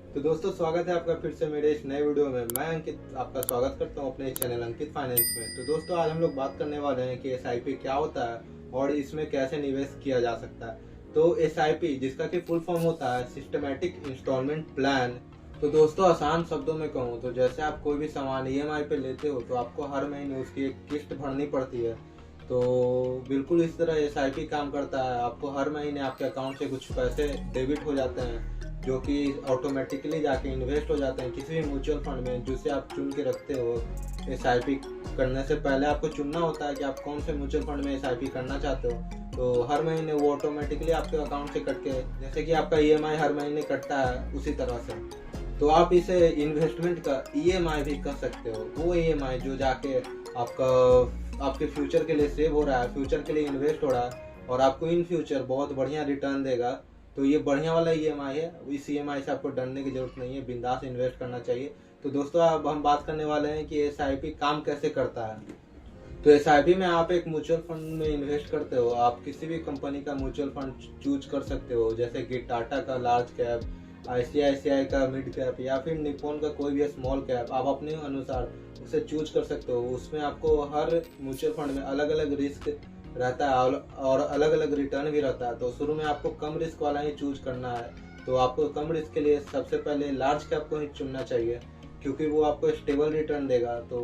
तो दोस्तों स्वागत है आपका फिर से मेरे इस नए वीडियो में। मैं अंकित आपका स्वागत करता हूं अपने चैनल अंकित फाइनेंस में। तो दोस्तों आज हम लोग बात करने वाले हैं कि एसआईपी क्या होता है और इसमें कैसे निवेश किया जा सकता है। तो एसआईपी जिसका कि फुल फॉर्म होता है सिस्टमैटिक इंस्टॉलमेंट प्लान। तो दोस्तों आसान शब्दों में कहूँ तो जैसे आप कोई भी सामान ईएमआई पे लेते हो तो आपको हर महीने उसकी एक किस्त भरनी पड़ती है। तो बिल्कुल इस तरह एसआईपी काम करता है। आपको हर महीने आपके अकाउंट से कुछ पैसे डेबिट हो जाते हैं जो कि ऑटोमेटिकली जाके इन्वेस्ट हो जाते हैं किसी भी म्यूचुअल फंड में जिसे आप चुन के रखते हो। एसआईपी करने से पहले आपको चुनना होता है कि आप कौन से म्यूचुअल फंड में एसआईपी करना चाहते हो। तो हर महीने वो ऑटोमेटिकली आपके अकाउंट से कट के, जैसे कि आपका ईएमआई हर महीने कटता है उसी तरह से, तो आप इसे इन्वेस्टमेंट का ईएमआई भी कर सकते हो। वो ईएमआई जो जाके आपके फ्यूचर के लिए सेव हो रहा है, फ्यूचर के लिए इन्वेस्ट हो रहा है और आपको इन फ्यूचर बहुत बढ़िया रिटर्न देगा। तो ये बढ़िया वाला ईएमआई है। इस ईएमआई से आपको डरने की जरूरत नहीं है, बिंदास इन्वेस्ट करना चाहिए। तो दोस्तों अब हम बात करने वाले हैं कि एसआईपी काम कैसे करता है। तो एसआईपी में आप एक म्यूचुअल फंड में इन्वेस्ट करते हो। आप किसी भी कंपनी का म्यूचुअल फंड चूज कर सकते हो, जैसे कि टाटा का लार्ज कैप, आईसीआईसीआई का मिड कैप या फिर निप्पॉन का कोई भी स्मॉल कैप। आप अपने अनुसार उसे चूज कर सकते हो। उसमें आपको हर म्यूचुअल फंड में अलग अलग रिस्क रहता है और अलग अलग रिटर्न भी रहता है। तो शुरू में आपको कम रिस्क वाला ही चूज करना है। तो आपको कम रिस्क के लिए सबसे पहले लार्ज कैप को ही चुनना चाहिए क्योंकि वो आपको स्टेबल रिटर्न देगा। तो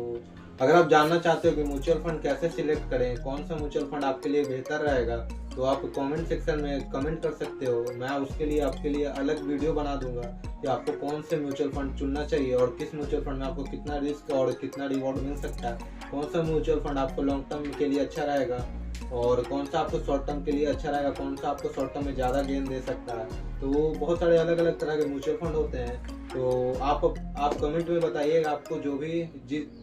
अगर आप जानना चाहते हो कि म्यूचुअल फंड कैसे सिलेक्ट करें, कौन सा म्यूचुअल फंड आपके लिए बेहतर रहेगा, तो आप कमेंट सेक्शन में कमेंट कर सकते हो। मैं उसके लिए आपके लिए अलग वीडियो बना दूंगा कि आपको कौन से म्यूचुअल फंड चुनना चाहिए और किस म्यूचुअल फंड में आपको कितना रिस्क और कितना रिवॉर्ड मिल सकता है, कौन सा म्यूचुअल फंड आपको लॉन्ग टर्म के लिए अच्छा रहेगा और कौन सा आपको शॉर्ट टर्म के लिए अच्छा रहेगा, कौन सा आपको शॉर्ट टर्म में ज़्यादा गेन दे सकता है। तो वो बहुत सारे अलग अलग तरह के म्यूचुअल फंड होते हैं। तो आप कमेंट में बताइएगा आपको जो भी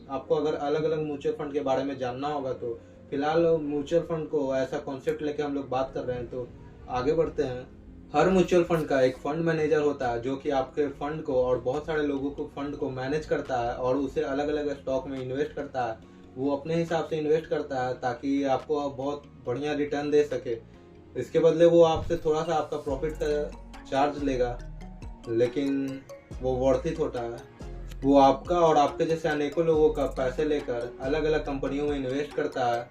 आपको अगर अलग अलग म्यूचुअल फंड के बारे में जानना होगा। तो फिलहाल म्यूचुअल फंड को ऐसा कॉन्सेप्ट लेके हम लोग बात कर रहे हैं, तो आगे बढ़ते हैं। हर म्यूचुअल फंड का एक फंड मैनेजर होता है जो कि आपके फंड को और बहुत सारे लोगों को फंड को मैनेज करता है और उसे अलग अलग स्टॉक में इन्वेस्ट करता है। वो अपने हिसाब से इन्वेस्ट करता है ताकि आपको बहुत बढ़िया रिटर्न दे सके। इसके बदले वो आपसे थोड़ा सा आपका प्रॉफिट का चार्ज लेगा, लेकिन वो वर्थ इट होता है। वो आपका और आपके जैसे अनेकों लोगों का पैसे लेकर अलग अलग कंपनियों में इन्वेस्ट करता है।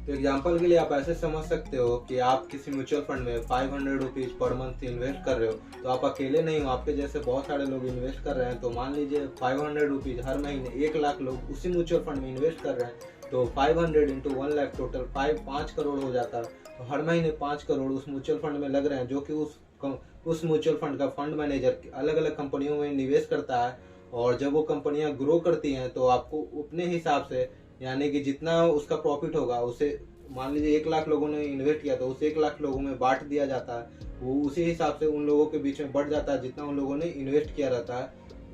तो एग्जांपल के लिए आप ऐसे समझ सकते हो कि आप किसी म्यूचुअल फंड में 500 रुपीज़ पर मंथ इन्वेस्ट कर रहे हो। तो आप अकेले नहीं हो, आपके जैसे बहुत सारे लोग इन्वेस्ट कर रहे हैं। तो मान लीजिए 500 रुपीज़ हर महीने 1 लाख लोग उसी म्यूचुअल फंड में इन्वेस्ट कर रहे हैं। तो 500 इंटू 1 लाख टोटल 5 करोड़ हो जाता है। तो हर महीने 5 करोड़ उस म्यूचुअल फंड में लग रहे हैं जो कि उस म्यूचुअल फंड का फंड मैनेजर अलग अलग कंपनियों में निवेश करता है। और जब वो कंपनियां ग्रो करती हैं तो आपको उतने हिसाब से, यानी कि जितना उसका प्रॉफिट होगा उसे, मान लीजिए 1 लाख लोगों ने इन्वेस्ट किया तो उस 1 लाख लोगों में बांट दिया जाता है। वो उसी हिसाब से उन लोगों के बीच में बढ़ जाता है जितना उन लोगों ने इन्वेस्ट किया रहता है।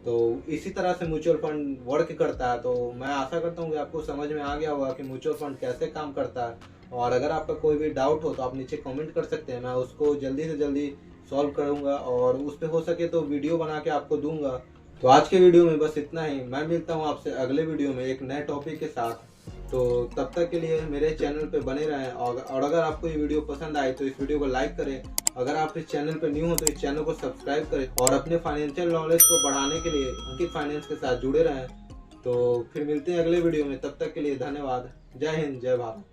तो इसी तरह से म्यूचुअल फंड वर्क करता है। तो मैं आशा करता हूँ कि आपको समझ में आ गया होगा कि म्यूचुअल फंड कैसे काम करता है। और अगर आपका कोई भी डाउट हो तो आप नीचे कमेंट कर सकते हैं, मैं उसको जल्दी से जल्दी सॉल्व करूंगा और उस पर हो सके तो वीडियो बना के आपको दूंगा। तो आज के वीडियो में बस इतना ही। मैं मिलता हूँ आपसे अगले वीडियो में एक नए टॉपिक के साथ। तो तब तक के लिए मेरे चैनल पे बने रहें और अगर आपको ये वीडियो पसंद आए तो इस वीडियो को लाइक करें। अगर आप इस चैनल पे न्यू हो तो इस चैनल को सब्सक्राइब करें और अपने फाइनेंशियल नॉलेज को बढ़ाने के लिए अंकित फाइनेंस के साथ जुड़े रहें। तो फिर मिलते हैं अगले वीडियो में, तब तक के लिए धन्यवाद। जय हिंद, जय भारत।